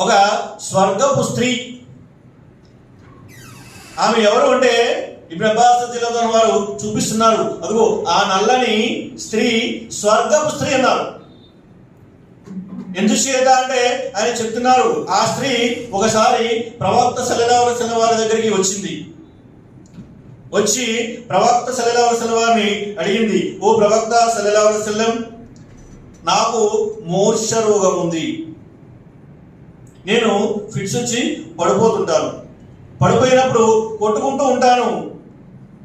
ఒక స్వర్గపు స్త్రీ. ఆమె ఎవరు అంటే ఇబ్న్ అబ్బాస్ రజియల్లాహు వారు చూపిస్తున్నారు. అదిగో ఆ నల్లని స్త్రీ స్వర్గపు స్త్రీ అన్నారు. ఎందుచేత అంటే ఆయన చెప్తున్నారు, ఆ స్త్రీ ఒకసారి ప్రవక్త సల్లల్లాహు అలైహి వసల్లం వారి దగ్గరికి వచ్చింది. వచ్చి ప్రవక్త సల్లల్లాహు అలైహి వసల్లం వారిని అడిగింది, ఓ ప్రవక్త సల్లల్లాహు అలైహి వసల్లం, నాకు మోర్ఛ రోగం ఉంది. నేను ఫిట్స్ వచ్చి పడిపోతుంటాను. పడిపోయినప్పుడు కొట్టుకుంటూ ఉంటాను.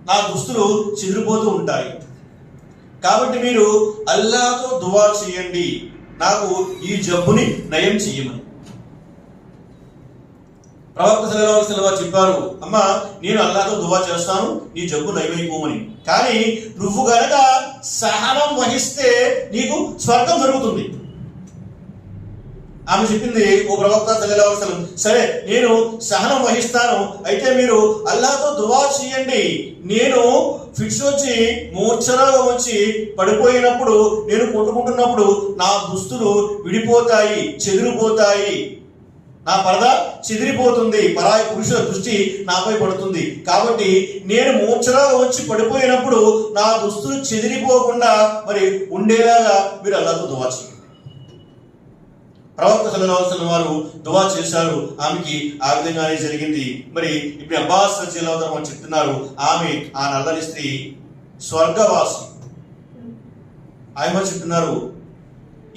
నా దుస్తులు చెదిరిపోతూ ఉంటాయి. కాబట్టి మీరు అల్లాహ్తో దువా చేయండి, నాకు ఈ జబ్బుని నయం చెయ్యమని. ప్రవక్త సల్లల్లాహు అలైహి వసల్లం చెప్పారు, అమ్మా నేను అల్లాహ్తో దువా చేస్తాను, నీ జబ్బు నయమైపోమని. కానీ నువ్వు గనక సహనం వహిస్తే నీకు స్వర్గం దొరుకుతుంది. ఆమె చెప్పింది, ఓ ప్రవక్త సల్లల్లాహు అలైహి వసల్లం, సరే నేను సహనం వహిస్తాను, అయితే మీరు అల్లాహ్తో దువా చేయండి. నేను ఫిట్స్ వచ్చి మూర్ఛరోగం వచ్చి పడిపోయినప్పుడు, నేను కొట్టుకుంటున్నప్పుడు నా దుస్తులు విడిపోతాయి, చెదిరిపోతాయి, నా పరద చెదిరిపోతుంది, పరాయి పురుషుల దృష్టి నాపై పడుతుంది. కాబట్టి నేను మూర్ఛరోగం వచ్చి పడిపోయినప్పుడు నా దుస్తులు చెదిరిపోకుండా మరి ఉండేలాగా మీరు అల్లాహ్తో దువా చేయండి. ప్రవక్త సల్లల్లాహు అలైహి వసల్లం వారు దువా చేశారు. ఆమెకి ఆ విధంగానే జరిగింది. మరి ఇబ్న్ అబ్బాస్ రజియల్లాహు వారు చెప్తున్నారు, ఆమె ఆ నల్లని స్త్రీ స్వర్గవాసి. ఆయన చెప్తున్నారు,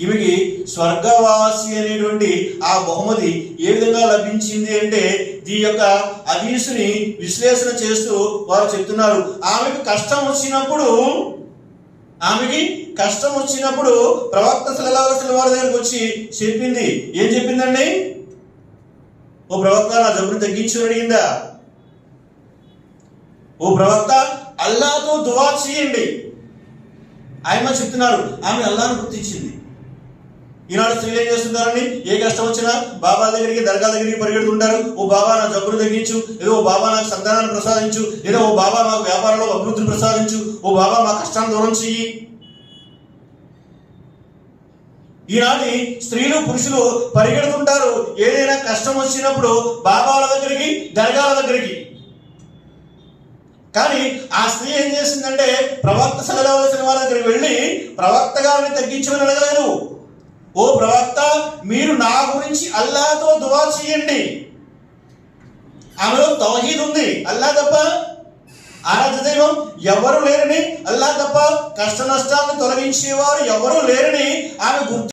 ఈమెకి స్వర్గవాసి అనేటువంటి ఆ బహుమతి ఏ విధంగా లభించింది అంటే, దీని యొక్క హదీసుని విశ్లేషణ చేస్తూ వారు చెప్తున్నారు, ఆమెకి కష్టం వచ్చినప్పుడు ప్రవక్త సల్లల్లాహు అలైహి వసల్లం వారి దగ్గరికి వచ్చి చెప్పింది. ఏం చెప్పిందండి? ఓ ప్రవక్త, నా జబ్బును తగ్గించు అడిగిందా? ఓ ప్రవక్త, అల్లాహ్తో దువా చేయండి. ఆయన చెప్తున్నారు, ఆమె అల్లాహ్ను గుర్తించింది. ఈనాడు స్త్రీలు ఏం చేస్తుంటారండి? ఏ కష్టం వచ్చినా బాబా దగ్గరికి, దర్గా దగ్గరికి పరిగెడుతుంటారు. ఓ బాబా నా జబ్బును తగ్గించు, ఏదో ఓ బాబా నాకు సంతానాన్ని ప్రసాదించు, ఏదో ఓ బాబా మాకు వ్యాపారంలో అభివృద్ధిని ప్రసాదించు, ఓ బాబా మా కష్టాన్ని దూరం చెయ్యి. ఈనాటి స్త్రీలు పురుషులు పరిగెడుతుంటారు ఏదైనా కష్టం వచ్చినప్పుడు బాబాల దగ్గరికి, దర్గాల దగ్గరికి. కానీ ఆ స్త్రీ ఏం చేసిందంటే, ప్రవక్త సల్లల్లాహు అలైహి వసల్లం దగ్గరికి వెళ్ళి ప్రవక్త గారిని తగ్గించమని అడగలేదు. ఓ ప్రవక్త, మీరు నా గురించి అల్లాహ్తో దువా చేయండి. ఆమెలో తౌహీద్ ఉంది, అల్లాహ్ తప్ప ఆరాధ్య దైవం ఎవరు లేరని, అల్లాహ్ తప్ప కష్ట నష్టాలను తొలగించేవారు ఎవరు లేరని ఆమె గుర్తు